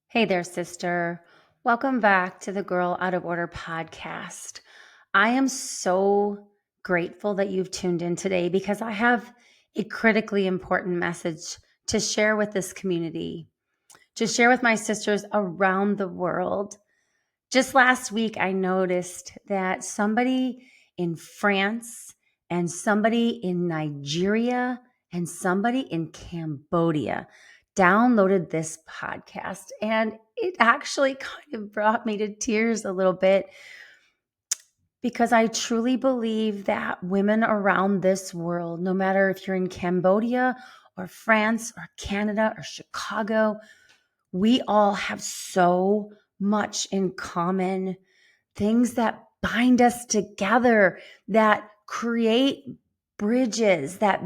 Hey there, sister. Welcome back to the Girl Out of Order podcast. I am so grateful that you've tuned in today because I have a critically important message to share with this community, to share with my sisters around the world. Just last week, I noticed that somebody in France and somebody in Nigeria and somebody in Cambodia downloaded this podcast. And it actually kind of brought me to tears a little bit because I truly believe that women around this world, no matter if you're in Cambodia or France or Canada or Chicago, we all have so much in common, things that bind us together, that create bridges, that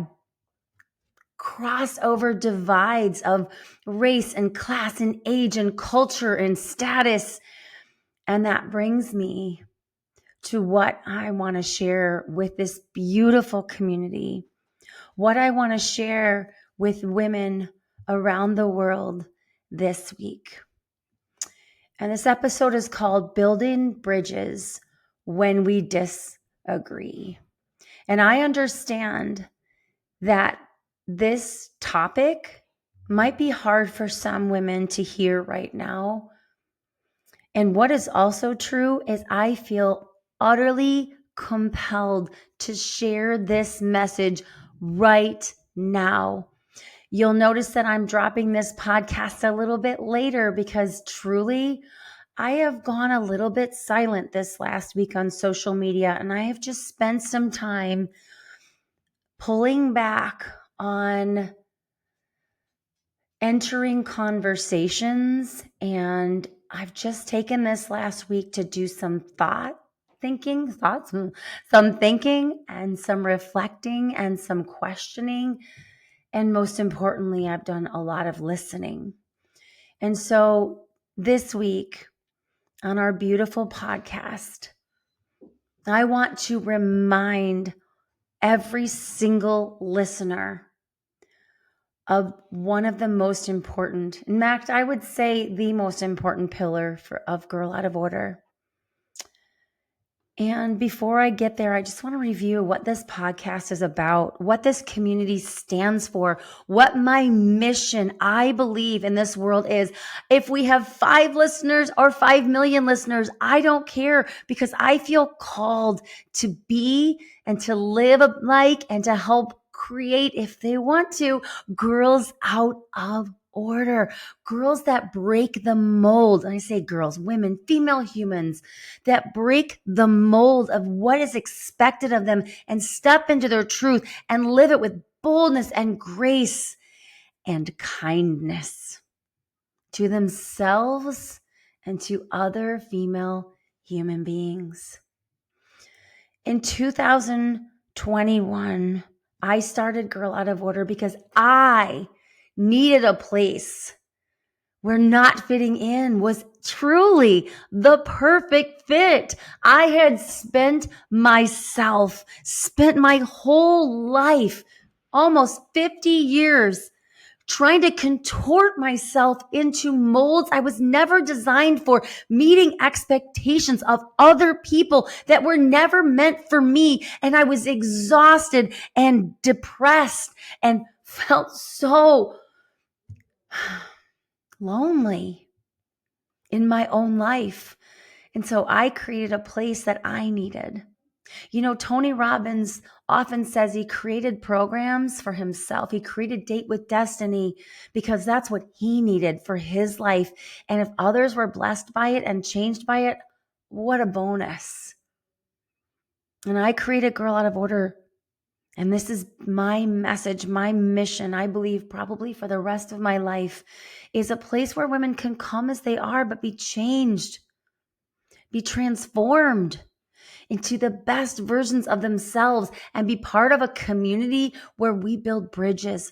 cross over divides of race and class and age and culture and status. And that brings me to what I want to share with this beautiful community, what I want to share with women around the world this week. And this episode is called Building Bridges When We Disagree. And I understand that this topic might be hard for some women to hear right now. And what is also true is I feel utterly compelled to share this message right now. You'll notice that I'm dropping this podcast a little bit later because truly, I have gone a little bit silent this last week on social media, and I have just spent some time pulling back on entering conversations. And I've just taken this last week to do some thinking and some reflecting and some questioning. And most importantly, I've done a lot of listening. And so this week on our beautiful podcast, I want to remind every single listener of one of the most important, in fact, I would say the most important pillar of Girl Out of Order. And before I get there, I just want to review what this podcast is about, what this community stands for, what my mission, I believe, in this world is. If we have 5 listeners or 5 million listeners, I don't care, because I feel called to be and to live like and to help create, if they want to, girls out of order, girls that break the mold. And I say girls, women, female humans that break the mold of what is expected of them and step into their truth and live it with boldness and grace and kindness to themselves and to other female human beings. In 2021, I started Girl Out of Order because I needed a place where not fitting in was truly the perfect fit. I had spent my whole life, almost 50 years, trying to contort myself into molds I was never designed for, meeting expectations of other people that were never meant for me. And I was exhausted and depressed and felt so lonely in my own life. And so I created a place that I needed. You know, Tony Robbins often says he created programs for himself. He created Date with Destiny because that's what he needed for his life. And if others were blessed by it and changed by it, what a bonus. And I created Girl Out of Order. And this is my message, my mission, I believe probably for the rest of my life, is a place where women can come as they are, but be changed, be transformed into the best versions of themselves, and be part of a community where we build bridges,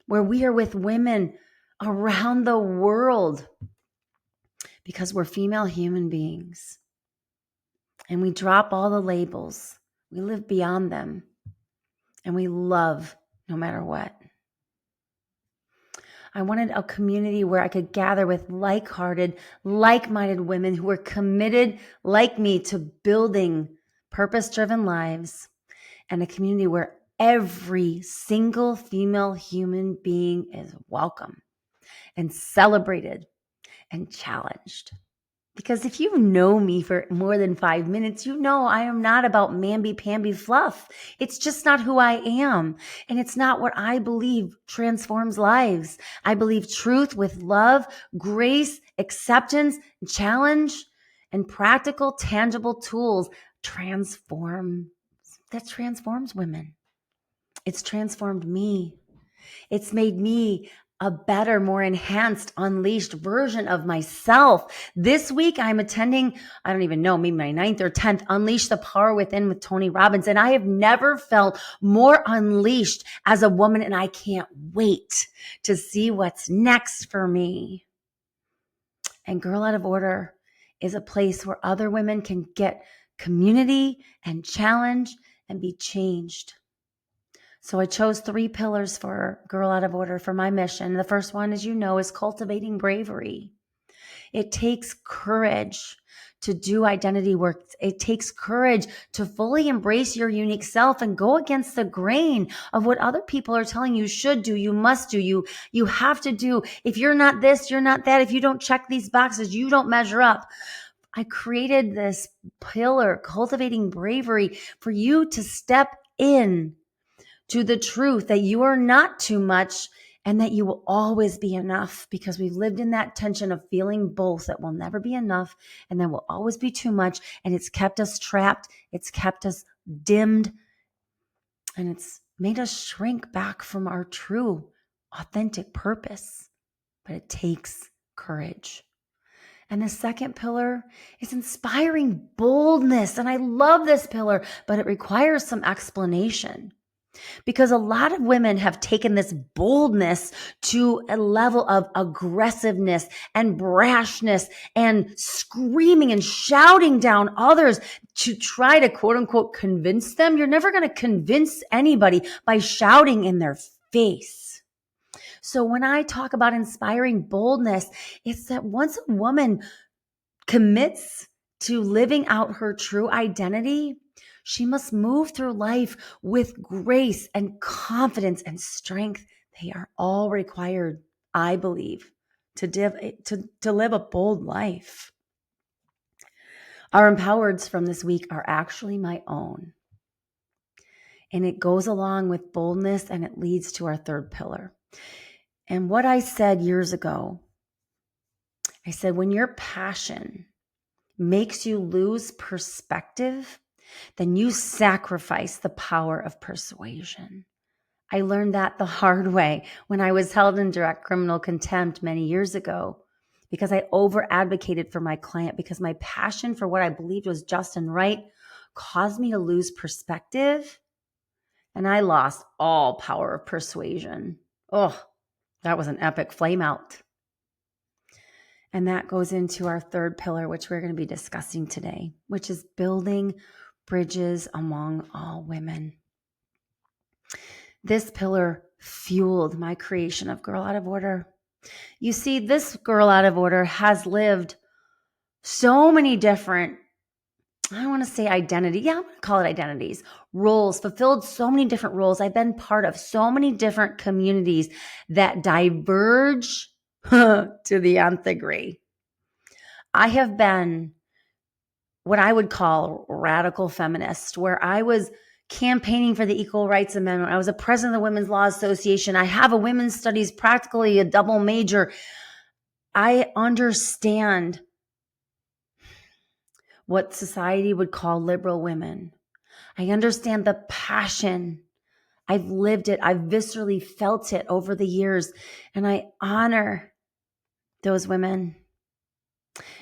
where we are with women around the world, because we're female human beings. And we drop all the labels. We live beyond them. And we love no matter what. I wanted a community where I could gather with like-hearted, like-minded women who were committed, like me, to building purpose-driven lives, and a community where every single female human being is welcome and celebrated and challenged. Because if you know me for more than 5 minutes, you know I am not about mamby-pamby fluff. It's just not who I am. And it's not what I believe transforms lives. I believe truth with love, grace, acceptance, challenge, and practical, tangible tools transforms women. It's transformed me. It's made me a better, more enhanced, unleashed version of myself. This week, I'm attending, I don't even know, maybe my 9th or 10th, Unleash the Power Within with Tony Robbins. And I have never felt more unleashed as a woman. And I can't wait to see what's next for me. And Girl Out of Order is a place where other women can get community and challenge and be changed. So I chose 3 pillars for Girl Out of Order for my mission. The first one, as you know, is cultivating bravery. It takes courage to do identity work. It takes courage to fully embrace your unique self and go against the grain of what other people are telling you should do, you must do, you have to do. If you're not this, you're not that. If you don't check these boxes, you don't measure up. I created this pillar, cultivating bravery, for you to step in to the truth that you are not too much and that you will always be enough, because we've lived in that tension of feeling both, that will never be enough and then will always be too much. And it's kept us trapped. It's kept us dimmed, and it's made us shrink back from our true, authentic purpose. But it takes courage. And the second pillar is inspiring boldness. And I love this pillar, but it requires some explanation. Because a lot of women have taken this boldness to a level of aggressiveness and brashness and screaming and shouting down others to try to, quote unquote, convince them. You're never going to convince anybody by shouting in their face. So when I talk about inspiring boldness, it's that once a woman commits to living out her true identity, she must move through life with grace and confidence and strength. They are all required, I believe, to live a bold life. Our empowereds from this week are actually my own. And it goes along with boldness, and it leads to our third pillar. And what I said years ago, I said, when your passion makes you lose perspective, then you sacrifice the power of persuasion. I learned that the hard way when I was held in direct criminal contempt many years ago, because I over advocated for my client, because my passion for what I believed was just and right caused me to lose perspective, and I lost all power of persuasion. Oh, that was an epic flame out. And that goes into our third pillar, which we're going to be discussing today, which is building bridges among all women. This pillar fueled my creation of Girl Out of Order. You see, this Girl Out of Order has lived so many different, I don't want to say identity. Yeah, I'm going to call it identities, roles, fulfilled so many different roles. I've been part of so many different communities that diverge to the nth degree. I have been what I would call radical feminist, where I was campaigning for the Equal Rights Amendment. I was a president of the Women's Law Association. I have a women's studies, practically a double major. I understand what society would call liberal women. I understand the passion. I've lived it. I've viscerally felt it over the years, and I honor those women.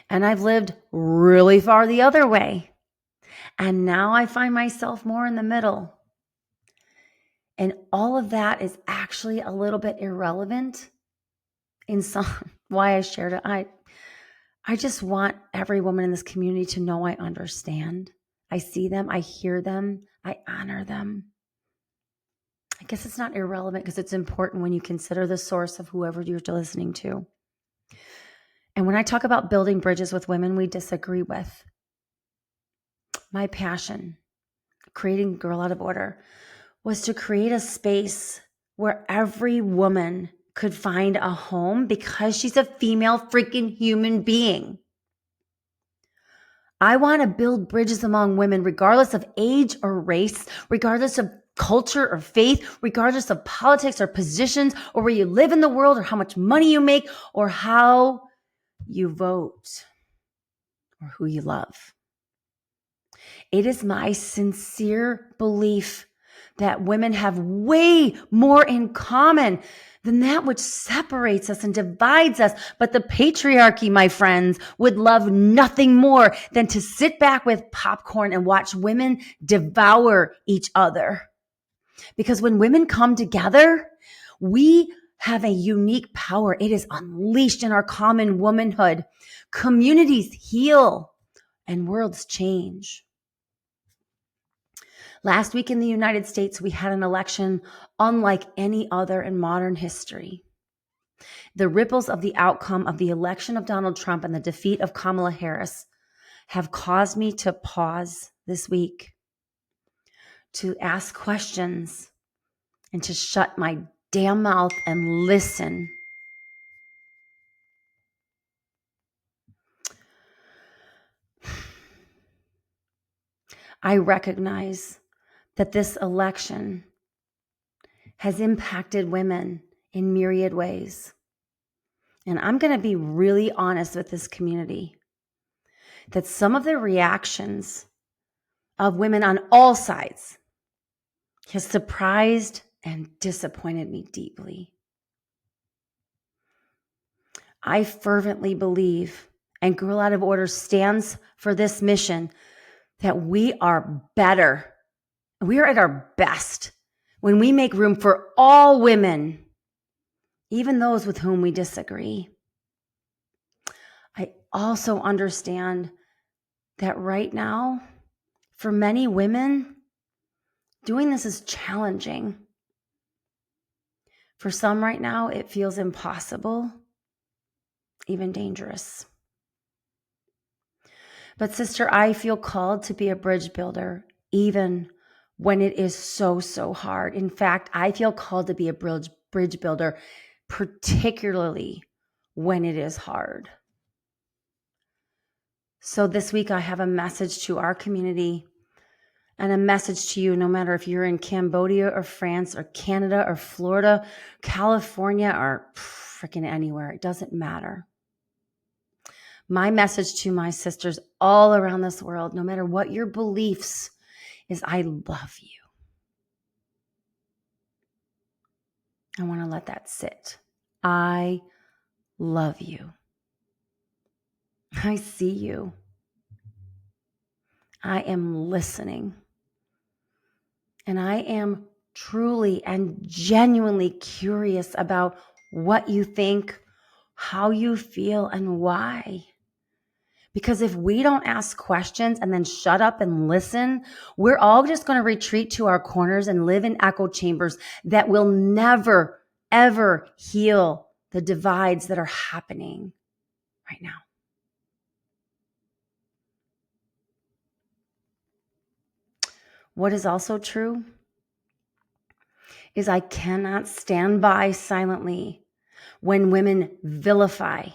And I've lived really far the other way. And now I find myself more in the middle. And all of that is actually a little bit irrelevant in some why I shared it. I just want every woman in this community to know I understand. I see them, I hear them, I honor them. I guess it's not irrelevant because it's important when you consider the source of whoever you're listening to. And when I talk about building bridges with women we disagree with, my passion, creating Girl Out of Order, was to create a space where every woman could find a home because she's a female freaking human being. I want to build bridges among women, regardless of age or race, regardless of culture or faith, regardless of politics or positions, or where you live in the world, or how much money you make, or how you vote, or who you love. It is my sincere belief that women have way more in common than that which separates us and divides us. But the patriarchy, my friends, would love nothing more than to sit back with popcorn and watch women devour each other. Because when women come together, we have a unique power. It is unleashed in our common womanhood. Communities heal and worlds change. Last week in the United States, we had an election unlike any other in modern history. The ripples of the outcome of the election of Donald Trump and the defeat of Kamala Harris have caused me to pause this week, to ask questions, and to shut my damn mouth and listen. I recognize that this election has impacted women in myriad ways. And I'm going to be really honest with this community that some of the reactions of women on all sides has surprised and disappointed me deeply. I fervently believe, and Girl Out of Order stands for this mission, that we are better. We are at our best when we make room for all women, even those with whom we disagree. I also understand that right now, for many women, doing this is challenging. For some right now, it feels impossible, even dangerous. But sister, I feel called to be a bridge builder, even when it is so, so hard. In fact, I feel called to be a bridge builder, particularly when it is hard. So this week, I have a message to our community and a message to you, no matter if you're in Cambodia or France or Canada or Florida, California, or freaking anywhere. It doesn't matter. My message to my sisters all around this world, no matter what your beliefs, is I love you. I want to let that sit. I love you. I see you. I am listening. And I am truly and genuinely curious about what you think, how you feel, and why. Because if we don't ask questions and then shut up and listen, we're all just going to retreat to our corners and live in echo chambers that will never, ever heal the divides that are happening right now. What is also true is I cannot stand by silently when women vilify,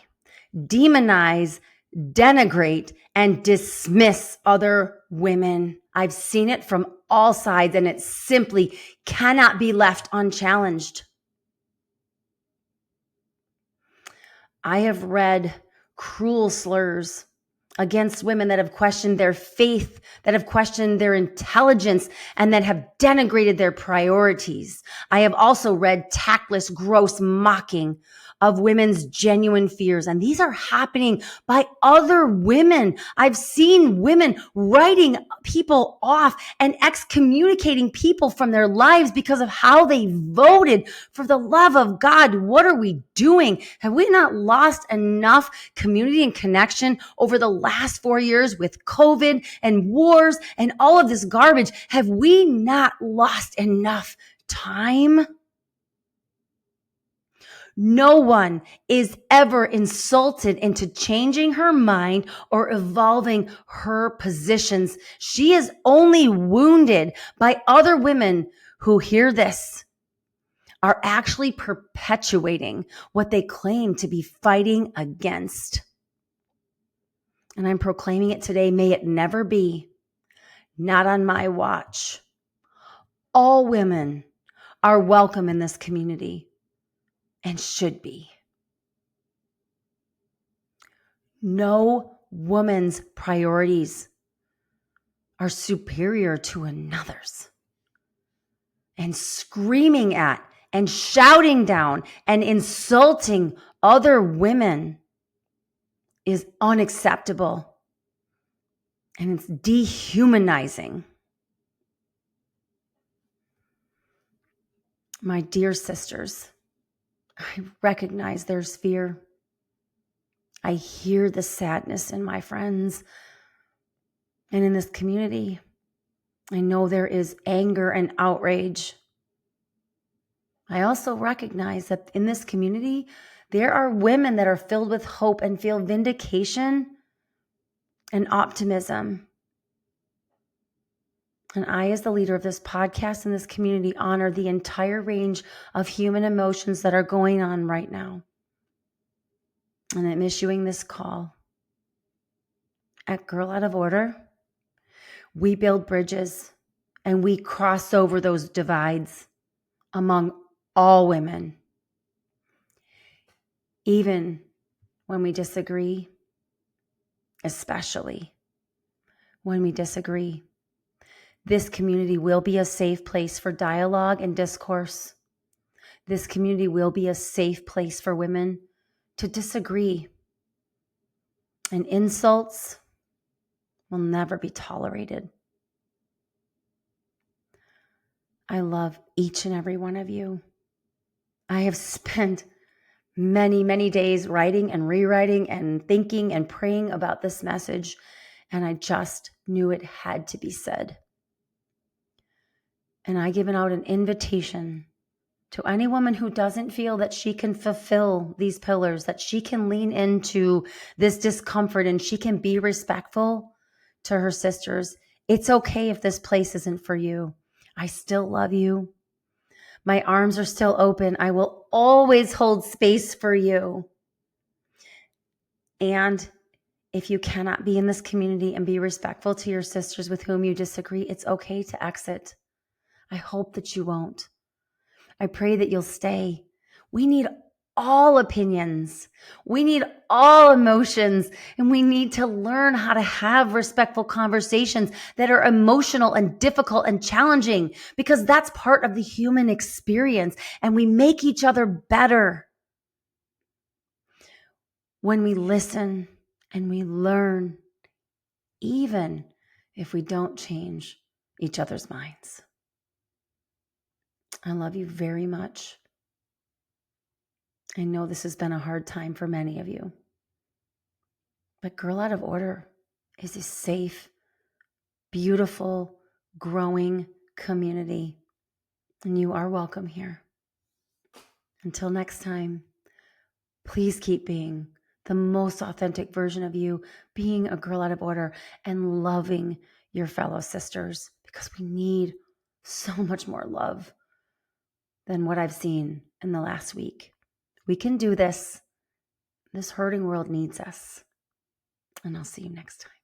demonize, denigrate, and dismiss other women. I've seen it from all sides, and it simply cannot be left unchallenged. I have read cruel slurs against women that have questioned their faith, that have questioned their intelligence, and that have denigrated their priorities. I have also read tactless, gross mocking of women's genuine fears. And these are happening by other women. I've seen women writing people off and excommunicating people from their lives because of how they voted. For the love of God, what are we doing? Have we not lost enough community and connection over the last 4 years with COVID and wars and all of this garbage? Have we not lost enough time. No one is ever insulted into changing her mind or evolving her positions. She is only wounded by other women who hear this, are actually perpetuating what they claim to be fighting against. And I'm proclaiming it today. May it never be. Not on my watch. All women are welcome in this community and should be. No woman's priorities are superior to another's. And screaming at and shouting down and insulting other women is unacceptable. And it's dehumanizing. My dear sisters, I recognize there's fear. I hear the sadness in my friends and in this community. I know there is anger and outrage. I also recognize that in this community, there are women that are filled with hope and feel vindication and optimism. And I, as the leader of this podcast and this community, honor the entire range of human emotions that are going on right now. And I'm issuing this call. At Girl Out of Order, we build bridges and we cross over those divides among all women. Even when we disagree, especially when we disagree. This community will be a safe place for dialogue and discourse. This community will be a safe place for women to disagree. And insults will never be tolerated. I love each and every one of you. I have spent many, many days writing and rewriting and thinking and praying about this message, and I just knew it had to be said. And I given out an invitation to any woman who doesn't feel that she can fulfill these pillars, that she can lean into this discomfort and she can be respectful to her sisters. It's okay if this place isn't for you. I still love you. My arms are still open. I will always hold space for you. And if you cannot be in this community and be respectful to your sisters with whom you disagree, it's okay to exit. I hope that you won't. I pray that you'll stay. We need all opinions. We need all emotions. And we need to learn how to have respectful conversations that are emotional and difficult and challenging, because that's part of the human experience. And we make each other better when we listen and we learn, even if we don't change each other's minds. I love you very much. I know this has been a hard time for many of you, but Girl Out of Order is a safe, beautiful, growing community, and you are welcome here. Until next time, please keep being the most authentic version of you, being a girl out of order and loving your fellow sisters, because we need so much more love than what I've seen in the last week. We can do this. This hurting world needs us. And I'll see you next time.